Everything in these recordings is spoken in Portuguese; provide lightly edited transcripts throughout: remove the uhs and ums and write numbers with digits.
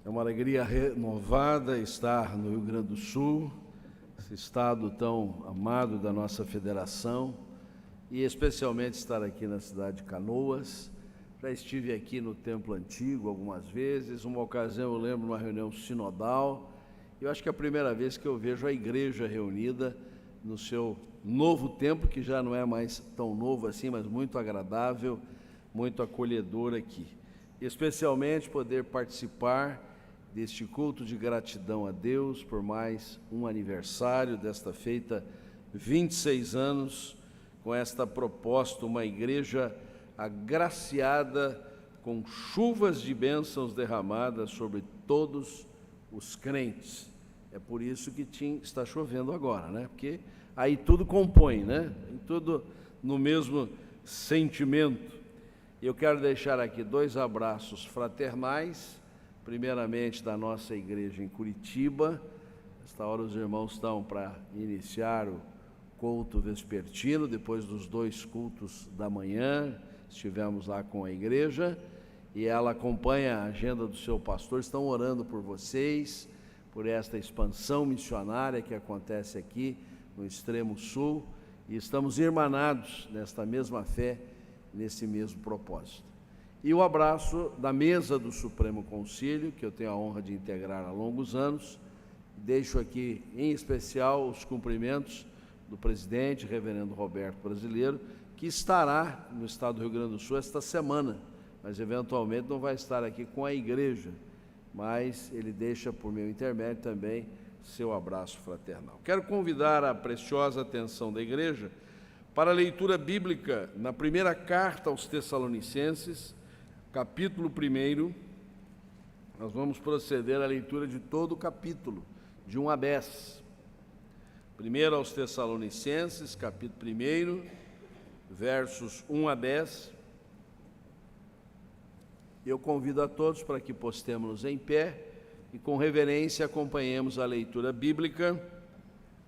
É uma alegria renovada estar no Rio Grande do Sul, esse estado tão amado da nossa federação, e especialmente estar aqui na cidade de Canoas. Já estive aqui no Templo Antigo algumas vezes, uma ocasião eu lembro uma reunião sinodal. Eu acho que é a primeira vez que eu vejo a igreja reunida no seu novo templo, que já não é mais tão novo assim, mas muito agradável, muito acolhedor aqui. Especialmente poder participar deste culto de gratidão a Deus por mais um aniversário desta feita 26 anos, com esta proposta, uma igreja agraciada com chuvas de bênçãos derramadas sobre todos os crentes. É por isso que está chovendo agora, né? Porque aí tudo compõe, né? Tudo no mesmo sentimento. Eu quero deixar aqui 2 abraços fraternais, primeiramente da nossa igreja em Curitiba. Nesta hora os irmãos estão para iniciar o culto vespertino, depois dos 2 cultos da manhã, estivemos lá com a igreja, e ela acompanha a agenda do seu pastor, estão orando por vocês, por esta expansão missionária que acontece aqui no extremo sul, e estamos irmanados nesta mesma fé, nesse mesmo propósito. E o abraço da mesa do Supremo Concílio, que eu tenho a honra de integrar há longos anos. Deixo aqui, em especial, os cumprimentos do presidente, reverendo Roberto Brasileiro, que estará no estado do Rio Grande do Sul esta semana, mas eventualmente não vai estar aqui com a igreja, mas ele deixa por meu intermédio também seu abraço fraternal. Quero convidar a preciosa atenção da igreja para a leitura bíblica na primeira carta aos Tessalonicenses, capítulo 1. Nós vamos proceder à leitura de todo o capítulo, de 1 a 10. Primeiro aos Tessalonicenses, capítulo 1, versos 1 a 10. Eu convido a todos para que postemos-nos em pé e com reverência acompanhemos a leitura bíblica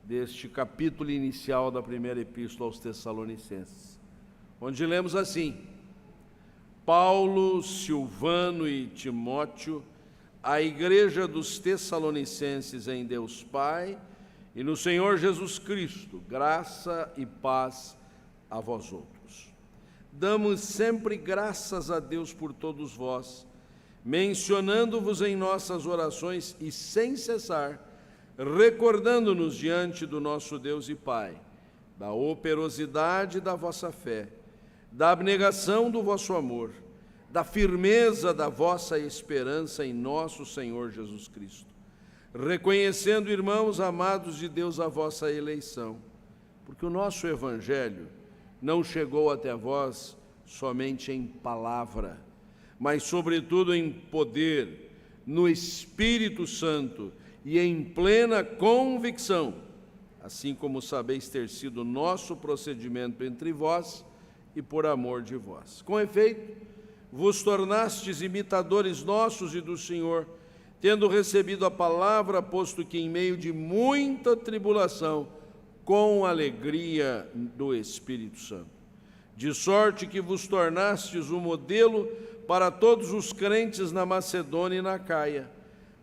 deste capítulo inicial da primeira epístola aos Tessalonicenses, onde lemos assim: Paulo, Silvano e Timóteo, à igreja dos Tessalonicenses em Deus Pai e no Senhor Jesus Cristo, graça e paz a vós outros. Damos sempre graças a Deus por todos vós, mencionando-vos em nossas orações e sem cessar, recordando-nos diante do nosso Deus e Pai, da operosidade da vossa fé, da abnegação do vosso amor, da firmeza da vossa esperança em nosso Senhor Jesus Cristo, reconhecendo, irmãos amados de Deus, a vossa eleição, porque o nosso Evangelho não chegou até vós somente em palavra, mas sobretudo em poder, no Espírito Santo e em plena convicção, assim como sabeis ter sido nosso procedimento entre vós e por amor de vós. Com efeito, vos tornastes imitadores nossos e do Senhor, tendo recebido a palavra, posto que em meio de muita tribulação, com alegria do Espírito Santo. De sorte que vos tornastes um modelo para todos os crentes na Macedônia e na Acaia,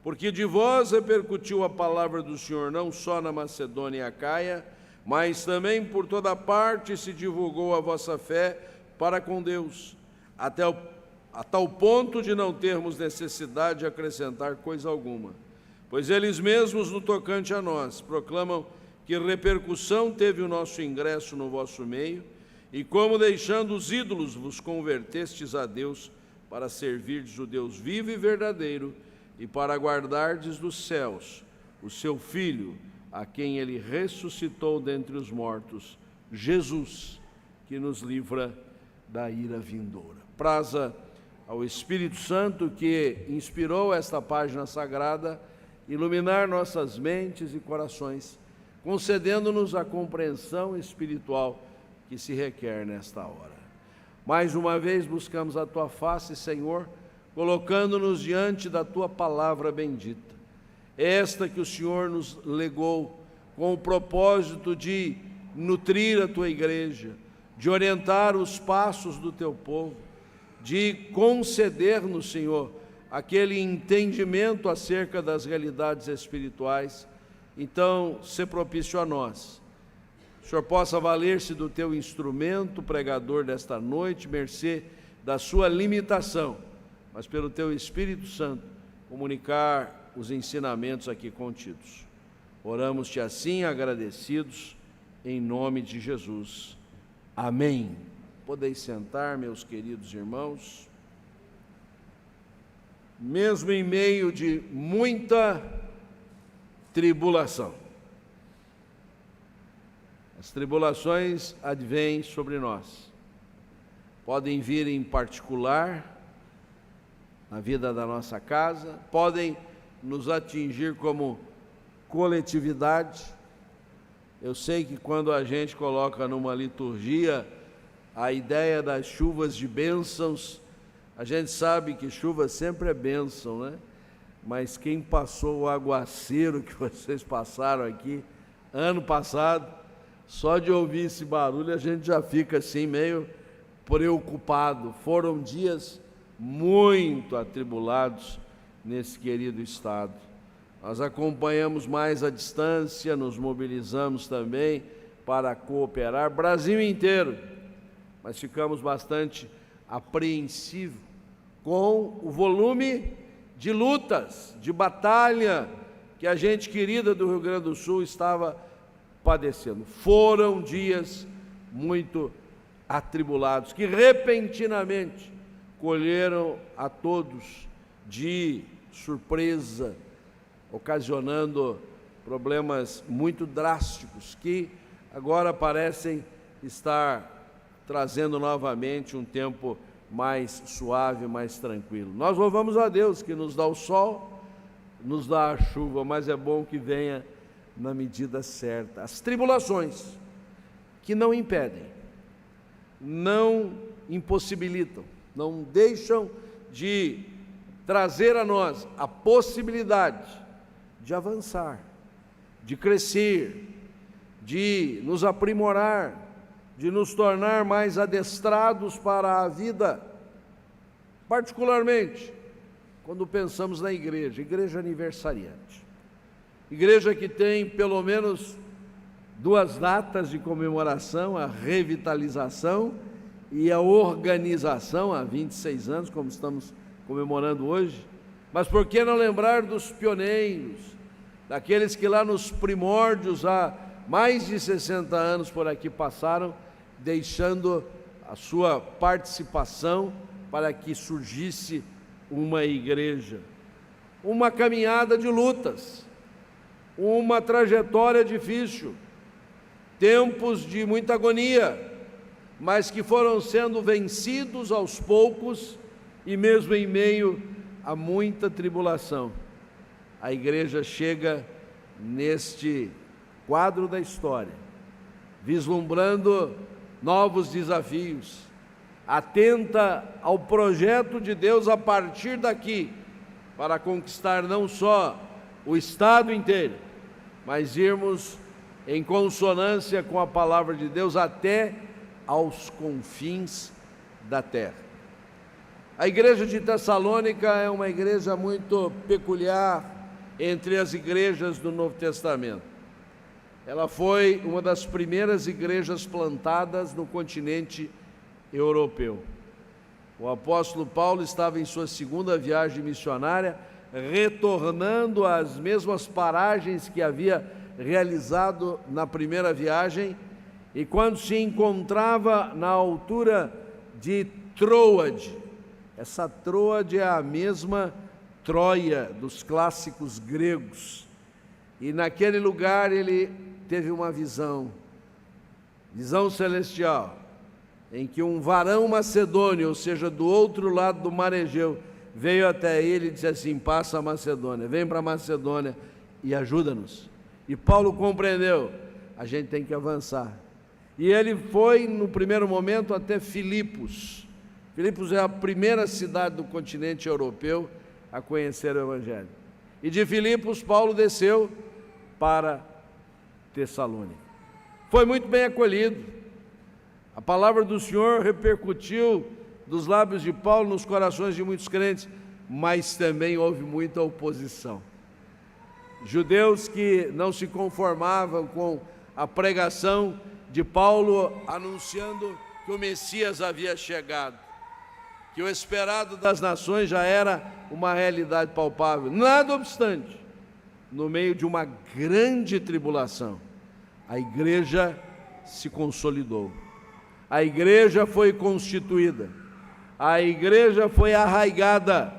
porque de vós repercutiu a palavra do Senhor não só na Macedônia e Acaia, mas também por toda parte se divulgou a vossa fé para com Deus, a tal ponto de não termos necessidade de acrescentar coisa alguma. Pois eles mesmos, no tocante a nós, proclamam que repercussão teve o nosso ingresso no vosso meio, e como deixando os ídolos vos convertestes a Deus para servirdes o Deus vivo e verdadeiro e para guardardes dos céus o seu Filho, a quem ele ressuscitou dentre os mortos, Jesus, que nos livra da ira vindoura. Praza ao Espírito Santo, que inspirou esta página sagrada, iluminar nossas mentes e corações, concedendo-nos a compreensão espiritual que se requer nesta hora. Mais uma vez buscamos a Tua face, Senhor, colocando-nos diante da Tua palavra bendita, esta que o Senhor nos legou com o propósito de nutrir a Tua igreja, de orientar os passos do Teu povo, de conceder-nos, Senhor, aquele entendimento acerca das realidades espirituais. Então, se propício a nós. O Senhor possa valer-se do teu instrumento, pregador desta noite, mercê da sua limitação, mas pelo teu Espírito Santo, comunicar os ensinamentos aqui contidos. Oramos-te assim, agradecidos, em nome de Jesus. Amém. Podeis sentar, meus queridos irmãos. Mesmo em meio de muita tribulação, as tribulações advêm sobre nós. Podem vir em particular, na vida da nossa casa, podem nos atingir como coletividade. Eu sei que quando a gente coloca numa liturgia a ideia das chuvas de bênçãos, a gente sabe que chuva sempre é bênção, né? Mas quem passou o aguaceiro que vocês passaram aqui ano passado, só de ouvir esse barulho a gente já fica assim meio preocupado. Foram dias muito atribulados nesse querido estado. Nós acompanhamos mais à distância, nos mobilizamos também para cooperar, Brasil inteiro, mas ficamos bastante apreensivos com o volume de lutas, de batalha que a gente querida do Rio Grande do Sul estava padecendo. Foram dias muito atribulados, que repentinamente colheram a todos de surpresa, ocasionando problemas muito drásticos, que agora parecem estar trazendo novamente um tempo mais suave, mais tranquilo. Nós louvamos a Deus que nos dá o sol, nos dá a chuva, mas é bom que venha na medida certa. As tribulações que não impedem, não impossibilitam, não deixam de trazer a nós a possibilidade de avançar, de crescer, de nos aprimorar, de nos tornar mais adestrados para a vida, particularmente quando pensamos na igreja aniversariante. Igreja que tem pelo menos 2 datas de comemoração, a revitalização e a organização, há 26 anos, como estamos comemorando hoje. Mas por que não lembrar dos pioneiros, daqueles que lá nos primórdios, há mais de 60 anos por aqui passaram, deixando a sua participação para que surgisse uma igreja. Uma caminhada de lutas, uma trajetória difícil, tempos de muita agonia, mas que foram sendo vencidos aos poucos e mesmo em meio a muita tribulação. A igreja chega neste quadro da história, vislumbrando novos desafios, atenta ao projeto de Deus a partir daqui, para conquistar não só o estado inteiro, mas irmos em consonância com a palavra de Deus até aos confins da terra. A igreja de Tessalônica é uma igreja muito peculiar entre as igrejas do Novo Testamento. Ela foi uma das primeiras igrejas plantadas no continente europeu. O apóstolo Paulo estava em sua 2ª viagem missionária, retornando às mesmas paragens que havia realizado na primeira viagem, e quando se encontrava na altura de Troade, essa Troade é a mesma Troia dos clássicos gregos, e naquele lugar ele teve uma visão celestial, em que um varão macedônio, ou seja, do outro lado do mar Egeu, veio até ele e disse assim: passa a Macedônia, vem para a Macedônia e ajuda-nos. E Paulo compreendeu, a gente tem que avançar. E ele foi no primeiro momento até Filipos. Filipos é a primeira cidade do continente europeu a conhecer o Evangelho. E de Filipos Paulo desceu para Tessalônica. Foi muito bem acolhido. A palavra do Senhor repercutiu dos lábios de Paulo nos corações de muitos crentes. mas também houve muita oposição. Judeus que não se conformavam com a pregação de Paulo anunciando que o Messias havia chegado, que o esperado das nações já era uma realidade palpável. Nada obstante, no meio de uma grande tribulação, a igreja se consolidou, a igreja foi constituída, a igreja foi arraigada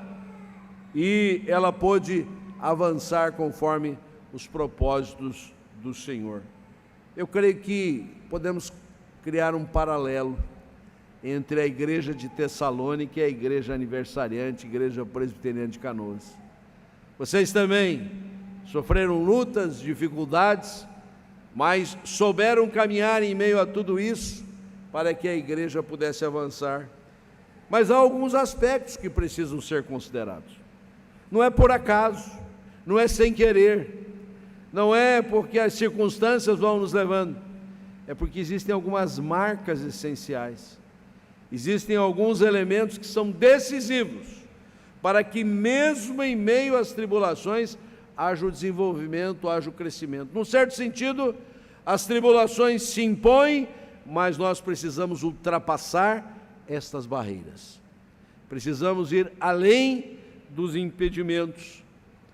e ela pôde avançar conforme os propósitos do Senhor. Eu creio que podemos criar um paralelo entre a igreja de Tessalônica e a igreja aniversariante, igreja presbiteriana de Canoas. Vocês também sofreram lutas, dificuldades, mas souberam caminhar em meio a tudo isso para que a igreja pudesse avançar. Mas há alguns aspectos que precisam ser considerados. Não é por acaso, não é sem querer, não é porque as circunstâncias vão nos levando, é porque existem algumas marcas essenciais, existem alguns elementos que são decisivos para que mesmo em meio às tribulações haja o desenvolvimento, haja o crescimento. Num certo sentido, as tribulações se impõem, mas nós precisamos ultrapassar estas barreiras. Precisamos ir além dos impedimentos.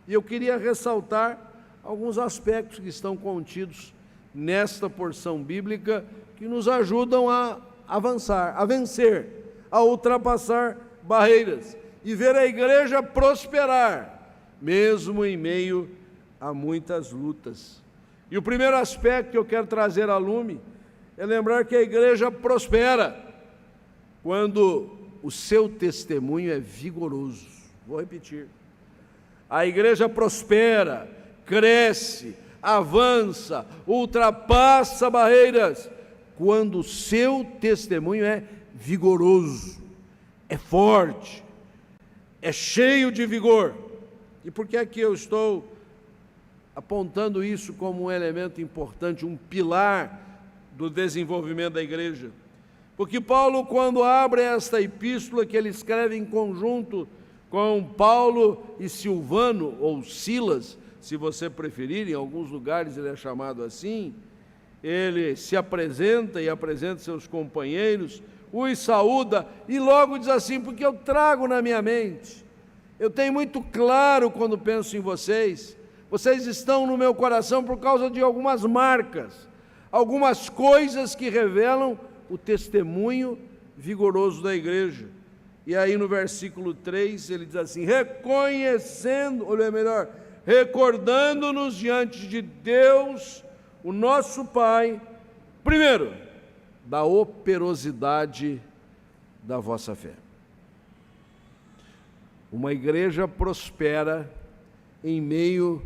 E eu queria ressaltar alguns aspectos que estão contidos nesta porção bíblica que nos ajudam a avançar, a vencer, a ultrapassar barreiras e ver a igreja prosperar, mesmo em meio a muitas lutas. E o primeiro aspecto que eu quero trazer a lume é lembrar que a igreja prospera quando o seu testemunho é vigoroso. Vou repetir. A igreja prospera, cresce, avança, ultrapassa barreiras quando o seu testemunho é vigoroso, é forte, é cheio de vigor. E por que é que eu estou apontando isso como um elemento importante, um pilar do desenvolvimento da igreja? Porque Paulo, quando abre esta epístola que ele escreve em conjunto com Paulo e Silvano, ou Silas, se você preferir, em alguns lugares ele é chamado assim, ele se apresenta e apresenta seus companheiros, os saúda e logo diz assim: porque eu trago na minha mente, eu tenho muito claro quando penso em vocês, vocês estão no meu coração por causa de algumas marcas, algumas coisas que revelam o testemunho vigoroso da igreja. E aí no versículo 3 ele diz assim: reconhecendo, ou melhor, recordando-nos diante de Deus, o nosso Pai, primeiro, da operosidade da vossa fé. Uma igreja prospera em meio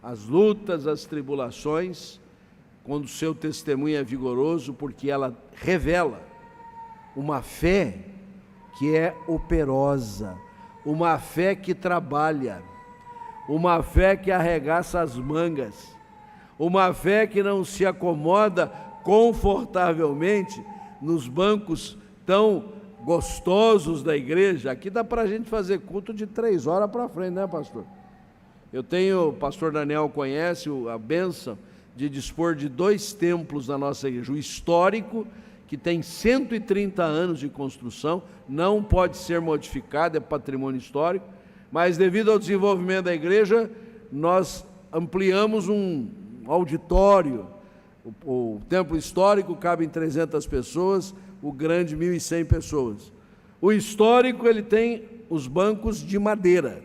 às lutas, às tribulações, quando o seu testemunho é vigoroso, porque ela revela uma fé que é operosa, uma fé que trabalha, uma fé que arregaça as mangas, uma fé que não se acomoda confortavelmente nos bancos tão gostosos da igreja. Aqui dá para a gente fazer culto de 3 horas para frente, né, pastor? O pastor Daniel conhece a bênção de dispor de 2 templos na nossa igreja, o histórico, que tem 130 anos de construção, não pode ser modificado, é patrimônio histórico, mas devido ao desenvolvimento da igreja, nós ampliamos um auditório. O templo histórico cabe em 300 pessoas, o grande 1.100 pessoas. O histórico, ele tem os bancos de madeira.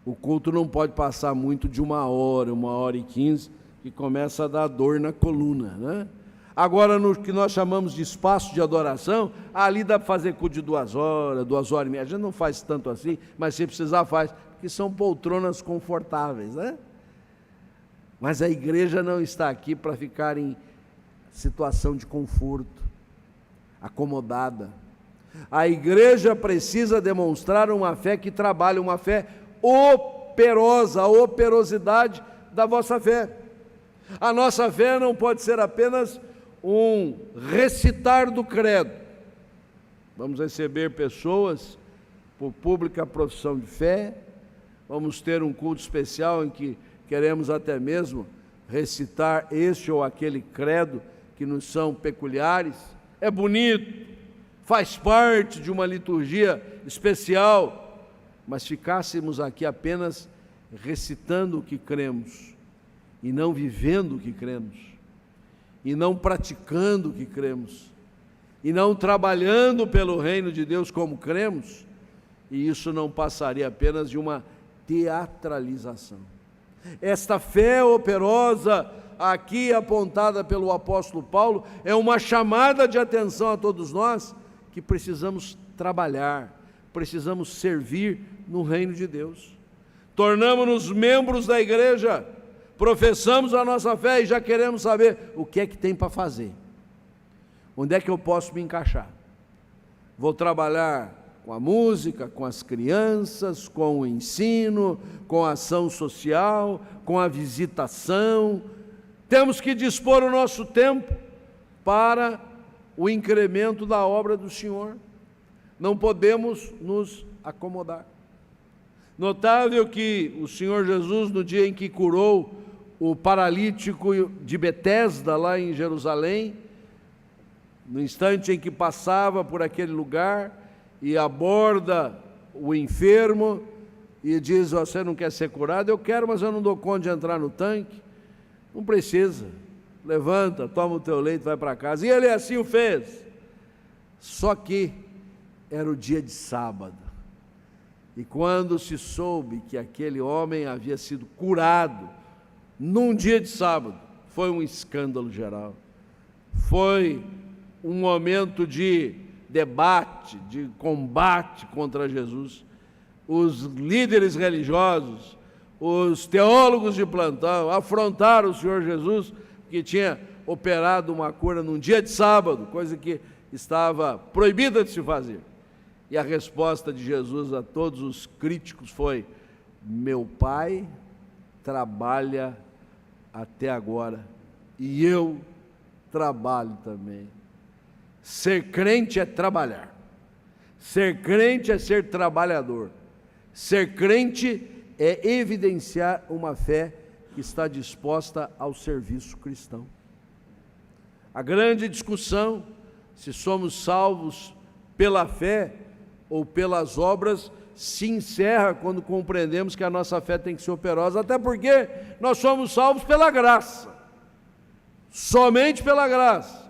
O culto não pode passar muito de 1 hora, 1h15, que começa a dar dor na coluna, né? Agora, no que nós chamamos de espaço de adoração, ali dá para fazer culto de 2 horas, 2 horas e meia. A gente não faz tanto assim, mas se precisar faz, porque são poltronas confortáveis, né? Mas a igreja não está aqui para ficar em situação de conforto, acomodada. A igreja precisa demonstrar uma fé que trabalha, uma fé operosa, a operosidade da vossa fé. A nossa fé não pode ser apenas um recitar do credo. Vamos receber pessoas por pública profissão de fé. Vamos ter um culto especial em que queremos até mesmo recitar este ou aquele credo que nos são peculiares. É bonito, faz parte de uma liturgia especial, mas ficássemos aqui apenas recitando o que cremos e não vivendo o que cremos, e não praticando o que cremos, e não trabalhando pelo reino de Deus como cremos, e isso não passaria apenas de uma teatralização. Esta fé operosa aqui apontada pelo apóstolo Paulo é uma chamada de atenção a todos nós que precisamos trabalhar, precisamos servir no reino de Deus. Tornamos-nos membros da igreja, professamos a nossa fé e já queremos saber o que é que tem para fazer. Onde é que eu posso me encaixar? Vou trabalhar com a música, com as crianças, com o ensino, com a ação social, com a visitação. Temos que dispor o nosso tempo para o incremento da obra do Senhor. Não podemos nos acomodar. Notável que o Senhor Jesus, no dia em que curou o paralítico de Betesda, lá em Jerusalém, no instante em que passava por aquele lugar e aborda o enfermo e diz: você não quer ser curado? Eu quero, mas eu não dou conta de entrar no tanque. Não precisa, levanta, toma o teu leito, vai para casa. E ele assim o fez. Só que era o dia de sábado, e quando se soube que aquele homem havia sido curado num dia de sábado, foi um escândalo geral, foi um momento de debate, de combate contra Jesus. Os líderes religiosos, os teólogos de plantão afrontaram o Senhor Jesus, que tinha operado uma cura num dia de sábado, coisa que estava proibida de se fazer. E a resposta de Jesus a todos os críticos foi: meu Pai trabalha até agora e eu trabalho também. Ser crente é trabalhar, ser crente é ser trabalhador, ser crente é evidenciar uma fé que está disposta ao serviço cristão. A grande discussão, se somos salvos pela fé ou pelas obras, se encerra quando compreendemos que a nossa fé tem que ser operosa, até porque nós somos salvos pela graça, somente pela graça.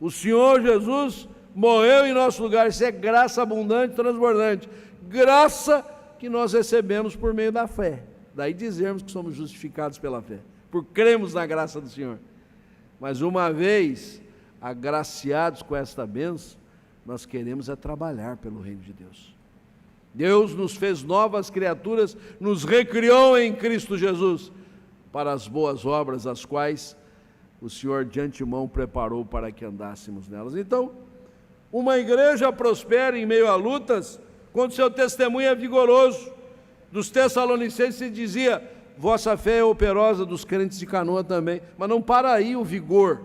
O Senhor Jesus morreu em nosso lugar, isso é graça abundante, transbordante, graça que nós recebemos por meio da fé, daí dizermos que somos justificados pela fé, por cremos na graça do Senhor. Mas uma vez agraciados com esta bênção, nós queremos é trabalhar pelo reino de Deus. Deus nos fez novas criaturas, nos recriou em Cristo Jesus para as boas obras, as quais o Senhor de antemão preparou para que andássemos nelas. Então, uma igreja prospera em meio a lutas quando seu testemunho é vigoroso. Dos Tessalonicenses se dizia: vossa fé é operosa, dos crentes de Canoa também. Mas não para aí o vigor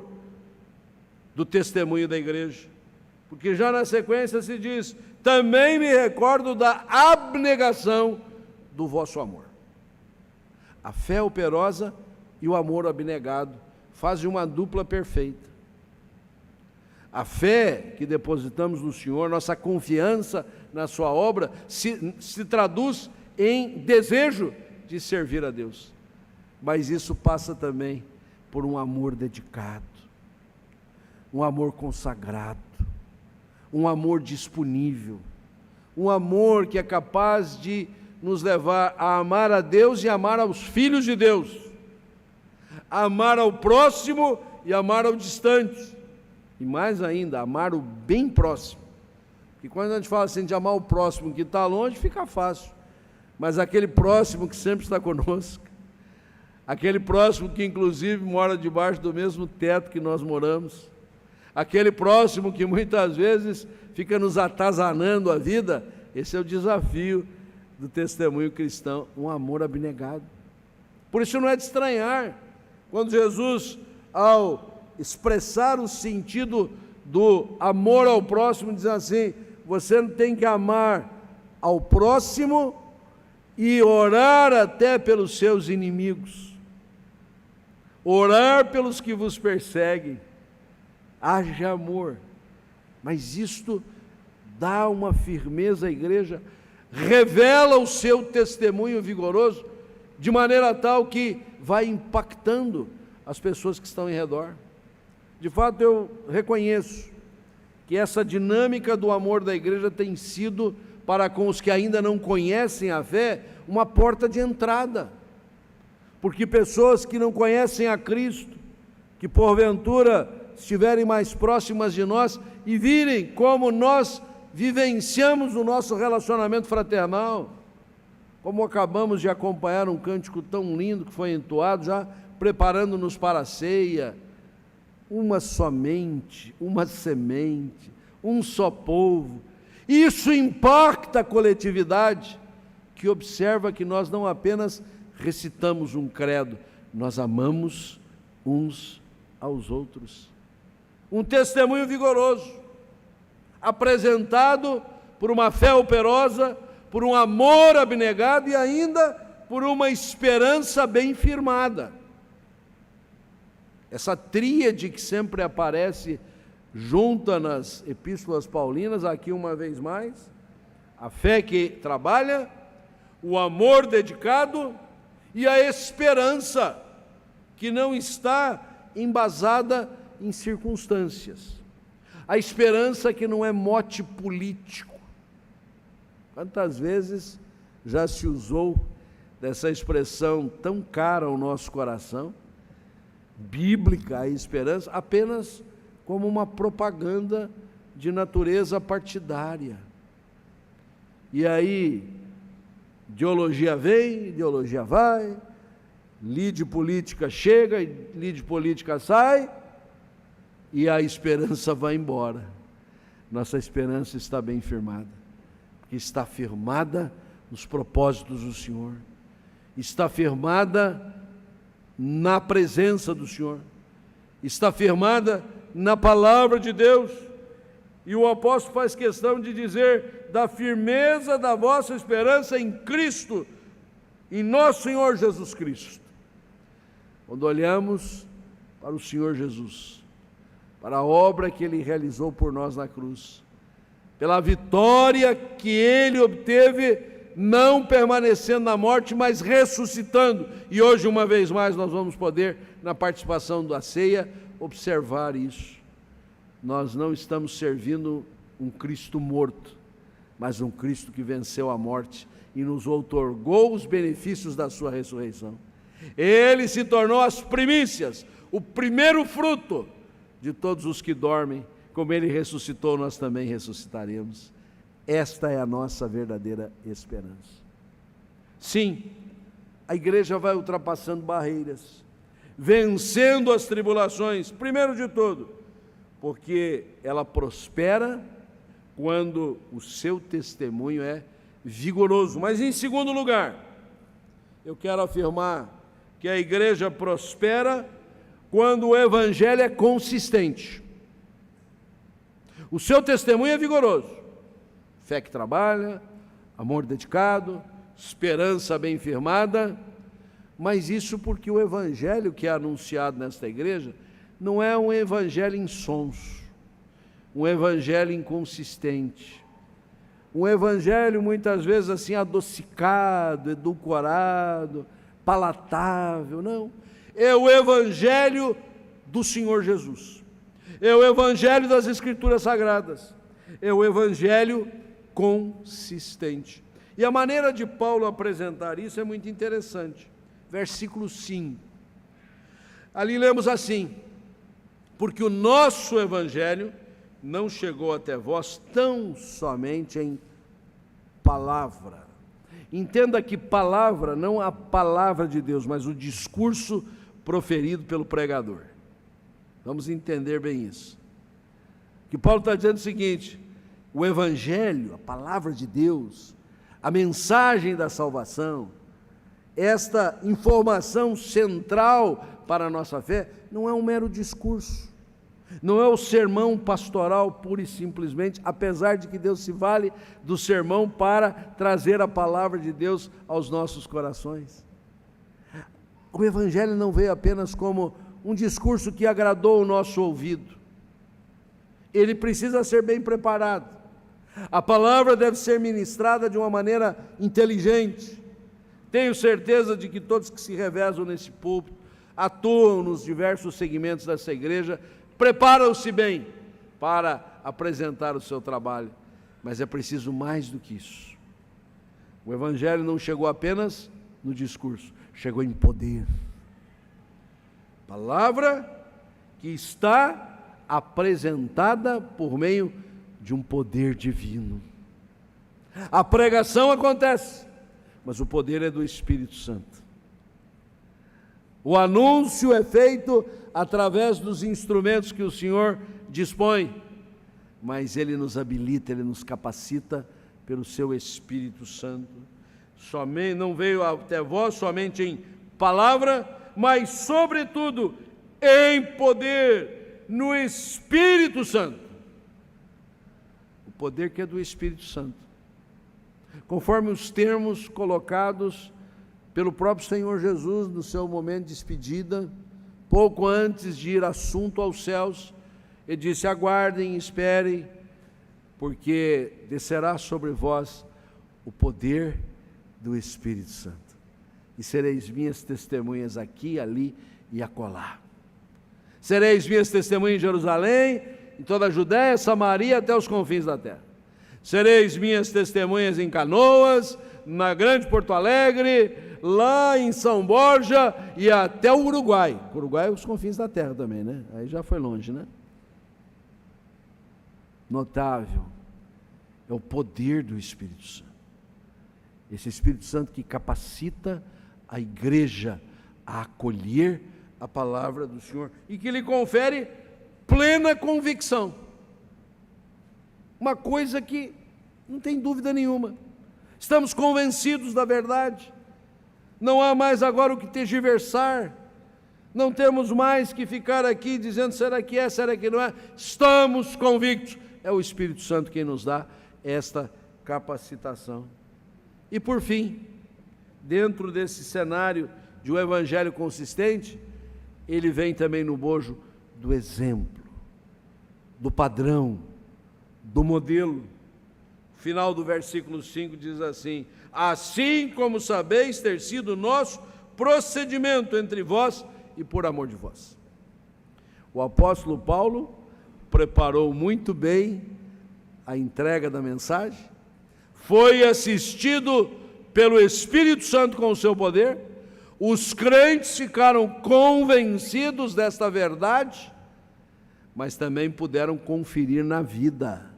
do testemunho da igreja, porque já na sequência se diz: também me recordo da abnegação do vosso amor. A fé operosa e o amor abnegado fazem uma dupla perfeita. A fé que depositamos no Senhor, nossa confiança na sua obra, se traduz em desejo de servir a Deus, mas isso passa também por um amor dedicado, um amor consagrado, um amor disponível, um amor que é capaz de nos levar a amar a Deus e amar aos filhos de Deus, amar ao próximo e amar ao distante, e mais ainda, amar o bem próximo. E quando a gente fala assim de amar o próximo que está longe, fica fácil, mas aquele próximo que sempre está conosco, aquele próximo que inclusive mora debaixo do mesmo teto que nós moramos, aquele próximo que muitas vezes fica nos atazanando a vida, esse é o desafio do testemunho cristão, um amor abnegado. Por isso não é de estranhar, quando Jesus, ao expressar o sentido do amor ao próximo, diz assim: você não tem que amar ao próximo e orar até pelos seus inimigos. Orar pelos que vos perseguem. Haja amor. Mas isto dá uma firmeza à igreja, revela o seu testemunho vigoroso, de maneira tal que vai impactando as pessoas que estão em redor. De fato, eu reconheço que essa dinâmica do amor da igreja tem sido, para com os que ainda não conhecem a fé, uma porta de entrada. Porque pessoas que não conhecem a Cristo, que porventura estiverem mais próximas de nós e virem como nós vivenciamos o nosso relacionamento fraternal, como acabamos de acompanhar um cântico tão lindo que foi entoado, já preparando-nos para a ceia, uma somente, uma semente, um só povo. Isso impacta a coletividade, que observa que nós não apenas recitamos um credo, nós amamos uns aos outros. Um testemunho vigoroso, apresentado por uma fé operosa, por um amor abnegado e ainda por uma esperança bem firmada. Essa tríade que sempre aparece junta nas epístolas paulinas, aqui uma vez mais, a fé que trabalha, o amor dedicado e a esperança que não está embasada em circunstâncias. A esperança que não é mote político. Quantas vezes já se usou dessa expressão tão cara ao nosso coração, bíblica, a esperança, apenas como uma propaganda de natureza partidária. E aí, ideologia vem, ideologia vai, lide política chega, lide política sai, e a esperança vai embora. Nossa esperança está bem firmada, porque está firmada nos propósitos do Senhor, está firmada na presença do Senhor, está firmada na palavra de Deus. E o apóstolo faz questão de dizer da firmeza da vossa esperança em Cristo, em nosso Senhor Jesus Cristo. Quando olhamos para o Senhor Jesus, para a obra que Ele realizou por nós na cruz, pela vitória que Ele obteve, não permanecendo na morte, mas ressuscitando, e hoje uma vez mais nós vamos poder, na participação da ceia, observar isso. Nós não estamos servindo um Cristo morto, mas um Cristo que venceu a morte e nos outorgou os benefícios da sua ressurreição. Ele se tornou as primícias, o primeiro fruto de todos os que dormem. Como Ele ressuscitou, nós também ressuscitaremos. Esta é a nossa verdadeira esperança. Sim, a igreja vai ultrapassando barreiras, vencendo as tribulações, primeiro de tudo, porque ela prospera quando o seu testemunho é vigoroso. Mas em segundo lugar, eu quero afirmar que a igreja prospera quando o evangelho é consistente. O seu testemunho é vigoroso, fé que trabalha, amor dedicado, esperança bem firmada, mas isso porque o evangelho que é anunciado nesta igreja não é um evangelho insonso, um evangelho inconsistente, um evangelho muitas vezes assim adocicado, edulcorado, palatável. Não, é o evangelho do Senhor Jesus, é o evangelho das Escrituras Sagradas, é o evangelho consistente. E a maneira de Paulo apresentar isso é muito interessante. Versículo 5, ali lemos assim: porque o nosso evangelho não chegou até vós tão somente em palavra. Entenda que palavra, não a palavra de Deus, mas o discurso proferido pelo pregador. Vamos entender bem isso. Que Paulo está dizendo o seguinte: o evangelho, a palavra de Deus, a mensagem da salvação, esta informação central para a nossa fé, não é um mero discurso, Não é o sermão pastoral pura e simplesmente, apesar de que Deus se vale do sermão para trazer a palavra de Deus aos nossos corações. O Evangelho não veio apenas como um discurso que agradou o nosso ouvido. Ele precisa ser bem preparado. A palavra deve ser ministrada de uma maneira inteligente. Tenho certeza de que todos que se revezam nesse púlpito, atuam nos diversos segmentos dessa igreja, preparam-se bem para apresentar o seu trabalho, mas é preciso mais do que isso. O Evangelho não chegou apenas no discurso, chegou em poder. Palavra que está apresentada por meio de um poder divino. A pregação acontece, mas o poder é do Espírito Santo. O anúncio é feito através dos instrumentos que o Senhor dispõe, mas Ele nos habilita, Ele nos capacita pelo Seu Espírito Santo. Somente, não veio até vós somente em palavra, mas sobretudo em poder, no Espírito Santo. O poder que é do Espírito Santo. Conforme os termos colocados pelo próprio Senhor Jesus no seu momento de despedida, pouco antes de ir assunto aos céus, Ele disse: aguardem, esperem, porque descerá sobre vós o poder do Espírito Santo, e sereis minhas testemunhas aqui, ali e acolá. Sereis minhas testemunhas em Jerusalém, em toda a Judéia, Samaria, até os confins da terra. Sereis minhas testemunhas em Canoas, na Grande Porto Alegre, lá em São Borja e até o Uruguai. O Uruguai é os confins da terra também, né? Aí já foi longe, né? Notável é o poder do Espírito Santo. Esse Espírito Santo que capacita a igreja a acolher a palavra do Senhor e que lhe confere plena convicção. Uma coisa que não tem dúvida nenhuma. Estamos convencidos da verdade. Não há mais agora o que tergiversar. Não temos mais que ficar aqui dizendo será que é, será que não é. Estamos convictos. É o Espírito Santo quem nos dá esta capacitação. E por fim, dentro desse cenário de um evangelho consistente, ele vem também no bojo do exemplo, do padrão, do modelo. O final do versículo 5 diz assim: assim como sabeis ter sido o nosso procedimento entre vós e por amor de vós. O apóstolo Paulo preparou muito bem a entrega da mensagem, foi assistido pelo Espírito Santo com o seu poder, os crentes ficaram convencidos desta verdade, mas também puderam conferir na vida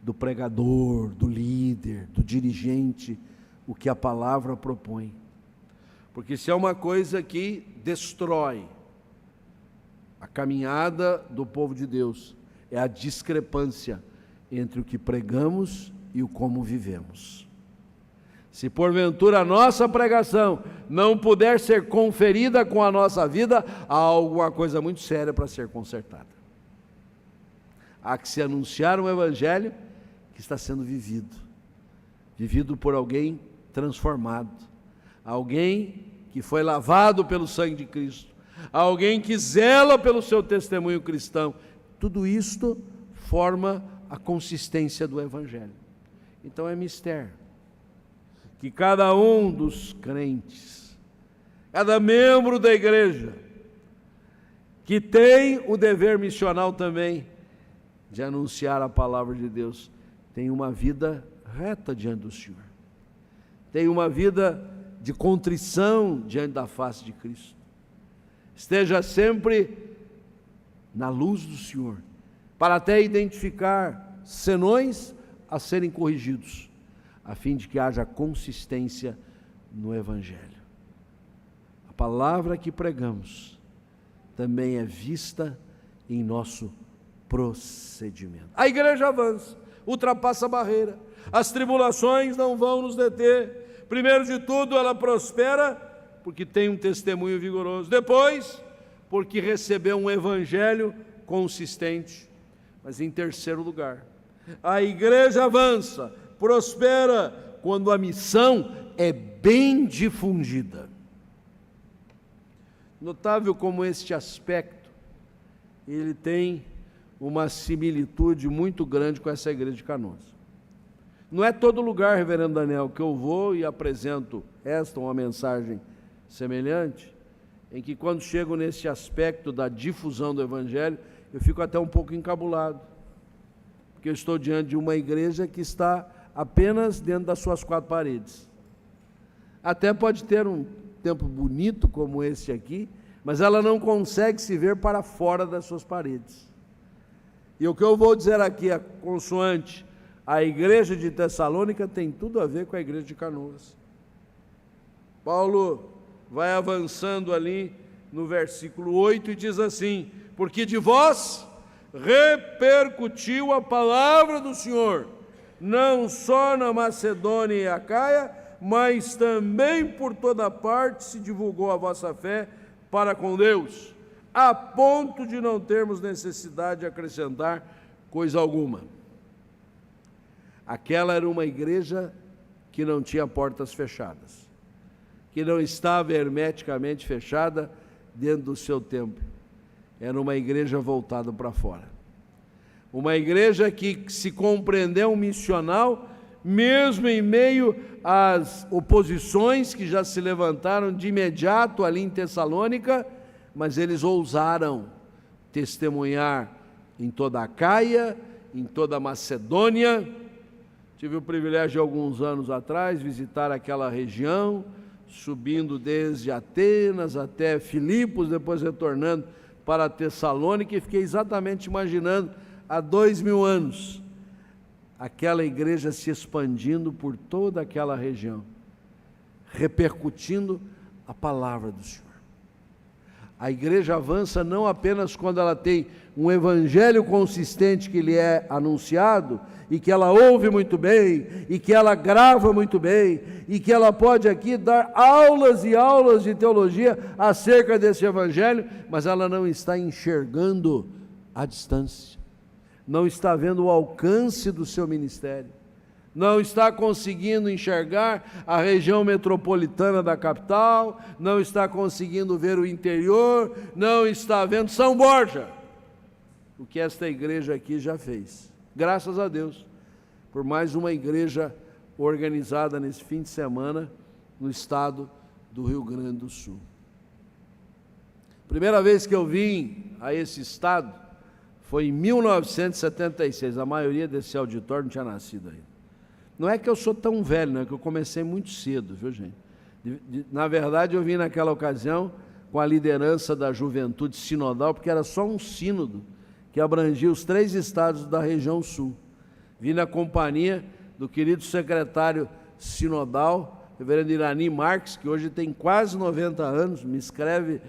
do pregador, do líder, do dirigente, o que a palavra propõe. Porque se é uma coisa que destrói a caminhada do povo de Deus, é a discrepância entre o que pregamos e o como vivemos. Se porventura a nossa pregação não puder ser conferida com a nossa vida, há alguma coisa muito séria para ser consertada. Há que se anunciar um evangelho que está sendo vivido por alguém transformado, alguém que foi lavado pelo sangue de Cristo, alguém que zela pelo seu testemunho cristão. Tudo isto forma a consistência do evangelho. Então é mistério que cada um dos crentes, cada membro da igreja, que tem o dever missional também de anunciar a palavra de Deus, tem uma vida reta diante do Senhor, tem uma vida de contrição diante da face de Cristo, esteja sempre na luz do Senhor, para até identificar senões a serem corrigidos, a fim de que haja consistência no Evangelho. A palavra que pregamos também é vista em nosso procedimento. A igreja avança, ultrapassa a barreira, as tribulações não vão nos deter. Primeiro de tudo, ela prospera porque tem um testemunho vigoroso. Depois, porque recebeu um evangelho consistente. Mas em terceiro lugar, a igreja avança, prospera, quando a missão é bem difundida. Notável como este aspecto, ele tem uma similitude muito grande com essa igreja de Canoas. Não é todo lugar, reverendo Daniel, que eu vou e apresento uma mensagem semelhante, em que quando chego nesse aspecto da difusão do Evangelho, eu fico até um pouco encabulado, porque eu estou diante de uma igreja que está apenas dentro das suas quatro paredes. Até pode ter um tempo bonito como esse aqui, mas ela não consegue se ver para fora das suas paredes. E o que eu vou dizer aqui, a consoante, a igreja de Tessalônica tem tudo a ver com a igreja de Canoas. Paulo vai avançando ali no versículo 8 e diz assim: porque de vós repercutiu a palavra do Senhor, não só na Macedônia e Acaia, mas também por toda parte se divulgou a vossa fé para com Deus, a ponto de não termos necessidade de acrescentar coisa alguma. Aquela era uma igreja que não tinha portas fechadas, que não estava hermeticamente fechada dentro do seu templo. Era uma igreja voltada para fora. Uma igreja que se compreendeu missional, mesmo em meio às oposições que já se levantaram de imediato ali em Tessalônica, mas eles ousaram testemunhar em toda a Acaia, em toda a Macedônia. Tive o privilégio de alguns anos atrás visitar aquela região, subindo desde Atenas até Filipos, depois retornando para Tessalônica, e fiquei exatamente imaginando, há 2000 anos, aquela igreja se expandindo por toda aquela região, repercutindo a palavra do Senhor. A igreja avança não apenas quando ela tem um evangelho consistente que lhe é anunciado, e que ela ouve muito bem, e que ela grava muito bem, e que ela pode aqui dar aulas e aulas de teologia acerca desse evangelho, mas ela não está enxergando a distância, não está vendo o alcance do seu ministério, não está conseguindo enxergar a região metropolitana da capital, não está conseguindo ver o interior, não está vendo São Borja, o que esta igreja aqui já fez. Graças a Deus, por mais uma igreja organizada nesse fim de semana no estado do Rio Grande do Sul. Primeira vez que eu vim a esse estado foi em 1976, a maioria desse auditório não tinha nascido ainda. Não é que eu sou tão velho, não é que eu comecei muito cedo, viu, gente? Na verdade, eu vim naquela ocasião com a liderança da juventude sinodal, porque era só um sínodo que abrangia os 3 estados da região sul. Vim na companhia do querido secretário sinodal, reverendo Irani Marques, que hoje tem quase 90 anos, me escreve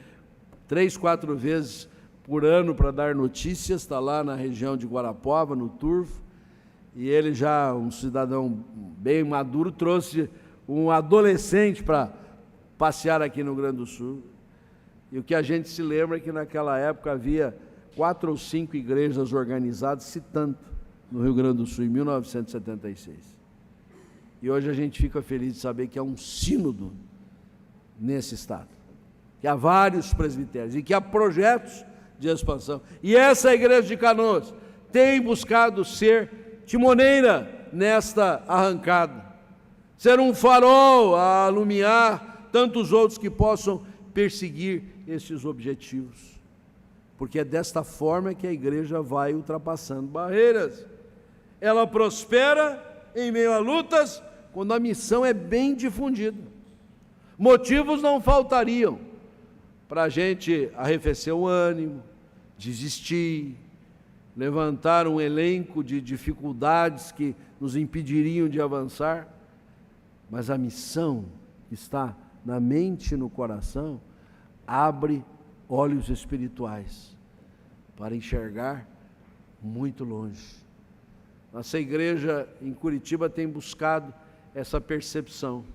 3, 4 vezes por ano para dar notícias, está lá na região de Guarapuava, no Turvo, e ele já, um cidadão bem maduro, trouxe um adolescente para passear aqui no Rio Grande do Sul. E o que a gente se lembra é que naquela época havia 4 ou 5 igrejas organizadas, se tanto, no Rio Grande do Sul, em 1976. E hoje a gente fica feliz de saber que há um sínodo nesse estado, que há vários presbitérios e que há projetos de expansão. E essa igreja de Canoas tem buscado ser timoneira nesta arrancada, ser um farol a alumiar tantos outros que possam perseguir esses objetivos. Porque é desta forma que a igreja vai ultrapassando barreiras. Ela prospera em meio a lutas, quando a missão é bem difundida. Motivos não faltariam para a gente arrefecer o ânimo, desistir, levantar um elenco de dificuldades que nos impediriam de avançar, mas a missão que está na mente e no coração abre olhos espirituais para enxergar muito longe. Nossa igreja em Curitiba tem buscado essa percepção.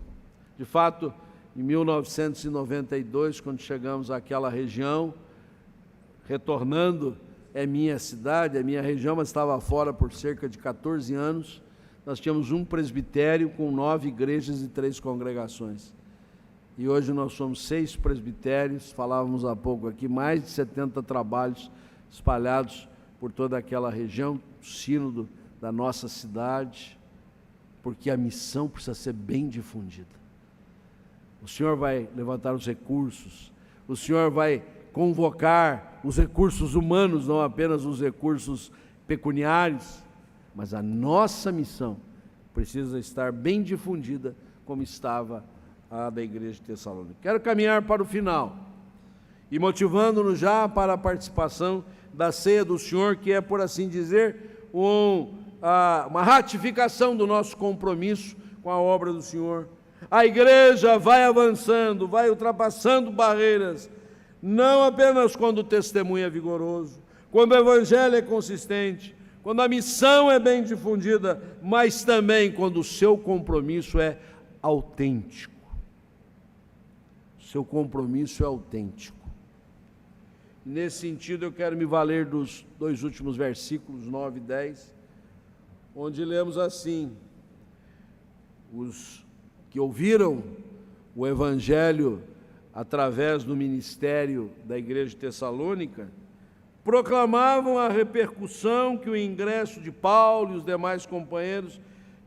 De fato, em 1992, quando chegamos àquela região, retornando é minha cidade, é minha região, mas estava fora por cerca de 14 anos. Nós tínhamos um presbitério com 9 igrejas e 3 congregações. E hoje nós somos 6 presbitérios, falávamos há pouco aqui, mais de 70 trabalhos espalhados por toda aquela região, o sínodo da nossa cidade, porque a missão precisa ser bem difundida. O Senhor vai levantar os recursos, o Senhor vai convocar os recursos humanos, não apenas os recursos pecuniários, mas a nossa missão precisa estar bem difundida, como estava a da igreja de Tessalônica. Quero caminhar para o final, e motivando-nos já para a participação da ceia do Senhor, que é, por assim dizer, uma ratificação do nosso compromisso com a obra do Senhor. A igreja vai avançando, vai ultrapassando barreiras, não apenas quando o testemunho é vigoroso, quando o evangelho é consistente, quando a missão é bem difundida, mas também quando o seu compromisso é autêntico. O seu compromisso é autêntico. Nesse sentido, eu quero me valer dos 2 últimos versículos, 9 e 10, onde lemos assim: os que ouviram o evangelho através do ministério da igreja de Tessalônica, proclamavam a repercussão que o ingresso de Paulo e os demais companheiros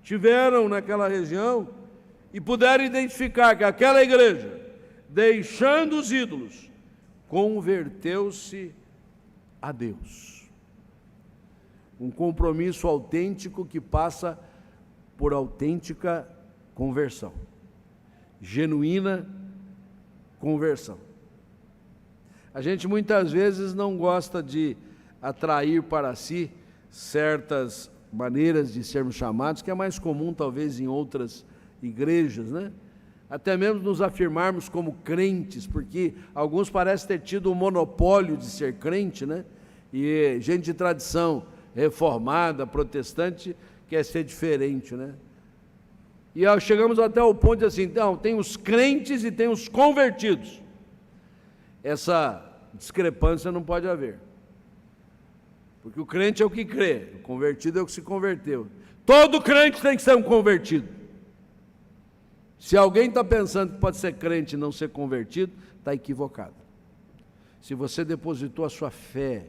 tiveram naquela região, e puderam identificar que aquela igreja, deixando os ídolos, converteu-se a Deus. Um compromisso autêntico que passa por autêntica conversão, genuína conversão. A gente muitas vezes não gosta de atrair para si certas maneiras de sermos chamados, que é mais comum talvez em outras igrejas, né? Até mesmo nos afirmarmos como crentes, porque alguns parecem ter tido o monopólio de ser crente, né? E gente de tradição reformada, protestante, quer ser diferente, né? E chegamos até o ponto de assim, então, tem os crentes e tem os convertidos. Essa discrepância não pode haver. Porque o crente é o que crê, o convertido é o que se converteu. Todo crente tem que ser um convertido. Se alguém está pensando que pode ser crente e não ser convertido, está equivocado. Se você depositou a sua fé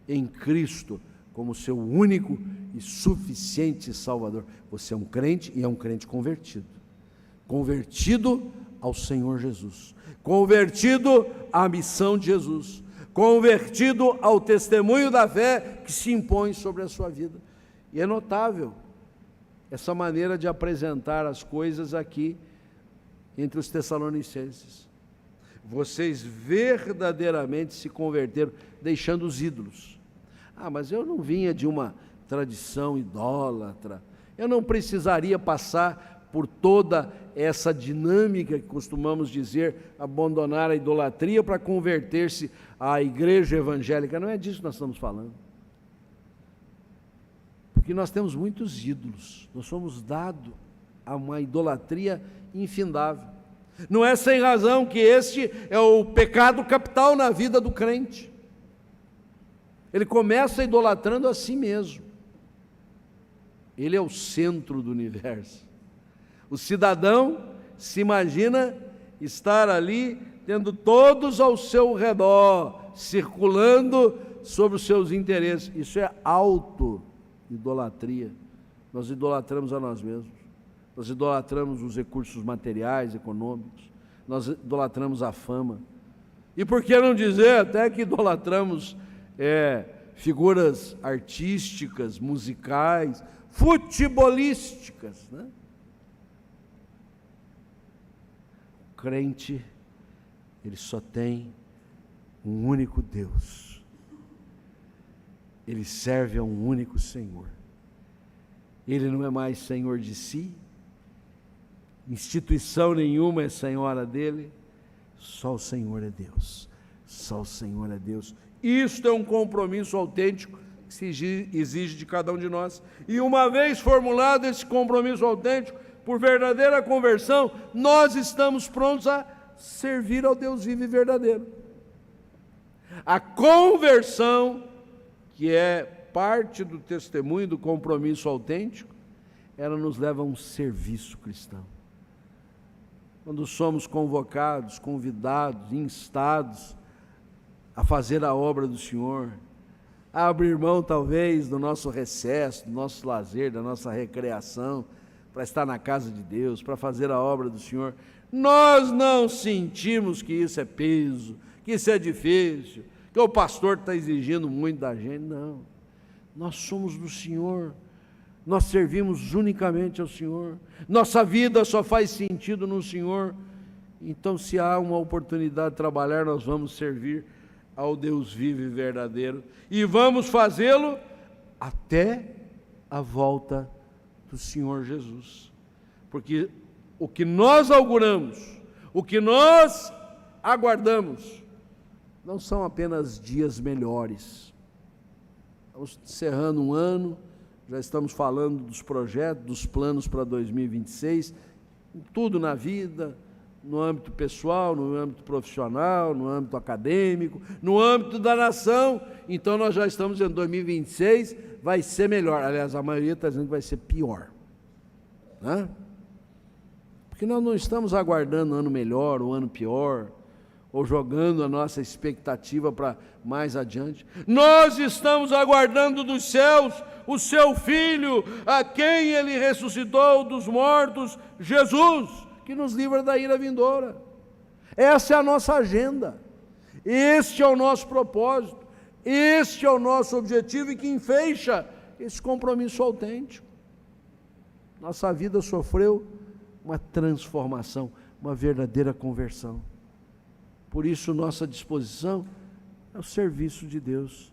em Cristo como seu único e suficiente Salvador, você é um crente e é um crente convertido. Convertido ao Senhor Jesus. Convertido à missão de Jesus. Convertido ao testemunho da fé que se impõe sobre a sua vida. E é notável essa maneira de apresentar as coisas aqui entre os tessalonicenses. Vocês verdadeiramente se converteram, deixando os ídolos. Ah, mas eu não vinha de uma tradição idólatra, eu não precisaria passar por toda essa dinâmica que costumamos dizer, abandonar a idolatria para converter-se à igreja evangélica. Não é disso que nós estamos falando. Porque nós temos muitos ídolos, nós somos dados a uma idolatria infindável. Não é sem razão que este é o pecado capital na vida do crente. Ele começa idolatrando a si mesmo. Ele é o centro do universo. O cidadão se imagina estar ali, tendo todos ao seu redor, circulando sobre os seus interesses. Isso é auto-idolatria. Nós idolatramos a nós mesmos. Nós idolatramos os recursos materiais, econômicos. Nós idolatramos a fama. E por que não dizer até que idolatramos figuras artísticas, musicais, futebolísticas, né? O crente, ele só tem um único Deus. Ele serve a um único Senhor. Ele não é mais senhor de si, instituição nenhuma é senhora dele, só o Senhor é Deus. Só o Senhor é Deus. Isto é um compromisso autêntico que se exige de cada um de nós. E uma vez formulado esse compromisso autêntico, por verdadeira conversão, nós estamos prontos a servir ao Deus vivo e verdadeiro. A conversão que é parte do testemunho do compromisso autêntico, ela nos leva a um serviço cristão. Quando somos convocados, convidados, instados a fazer a obra do Senhor, a abrir mão talvez do nosso recesso, do nosso lazer, da nossa recreação, para estar na casa de Deus, para fazer a obra do Senhor, nós não sentimos que isso é peso, que isso é difícil, que o pastor está exigindo muito da gente. Não, nós somos do Senhor, nós servimos unicamente ao Senhor, nossa vida só faz sentido no Senhor. Então, se há uma oportunidade de trabalhar, nós vamos servir ao Deus vivo e verdadeiro, e vamos fazê-lo até a volta do Senhor Jesus, porque o que nós auguramos, o que nós aguardamos, não são apenas dias melhores. Estamos encerrando um ano, já estamos falando dos projetos, dos planos para 2026, tudo na vida, no âmbito pessoal, no âmbito profissional, no âmbito acadêmico, no âmbito da nação. Então nós já estamos em 2026, vai ser melhor. Aliás, a maioria está dizendo que vai ser pior, né? Porque nós não estamos aguardando um ano melhor, um ano pior, ou jogando a nossa expectativa para mais adiante. Nós estamos aguardando dos céus o seu Filho, a quem Ele ressuscitou dos mortos, Jesus, que nos livra da ira vindoura. Essa é a nossa agenda, este é o nosso propósito, este é o nosso objetivo e que enfeixa esse compromisso autêntico. Nossa vida sofreu uma transformação, uma verdadeira conversão. Por isso, nossa disposição é o serviço de Deus,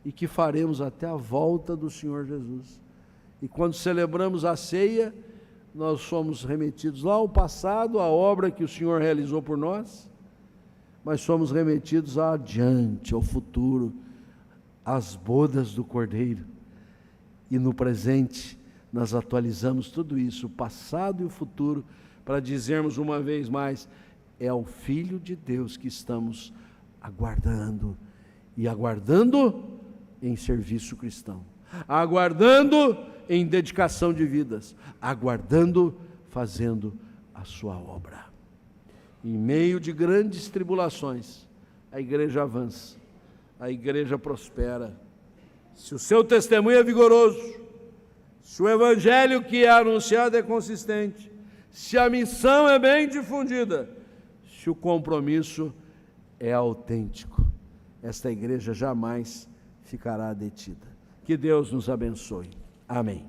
e que faremos até a volta do Senhor Jesus. E quando celebramos a ceia, nós somos remetidos lá ao passado, à obra que o Senhor realizou por nós, mas somos remetidos adiante, ao futuro, às bodas do Cordeiro. E no presente, nós atualizamos tudo isso, o passado e o futuro, para dizermos uma vez mais, é o Filho de Deus que estamos aguardando, e aguardando em serviço cristão, aguardando em dedicação de vidas, aguardando, fazendo a sua obra. Em meio de grandes tribulações, a igreja avança, a igreja prospera. Se o seu testemunho é vigoroso, se o evangelho que é anunciado é consistente, se a missão é bem difundida, se o compromisso é autêntico, esta igreja jamais ficará detida. Que Deus nos abençoe. Amém.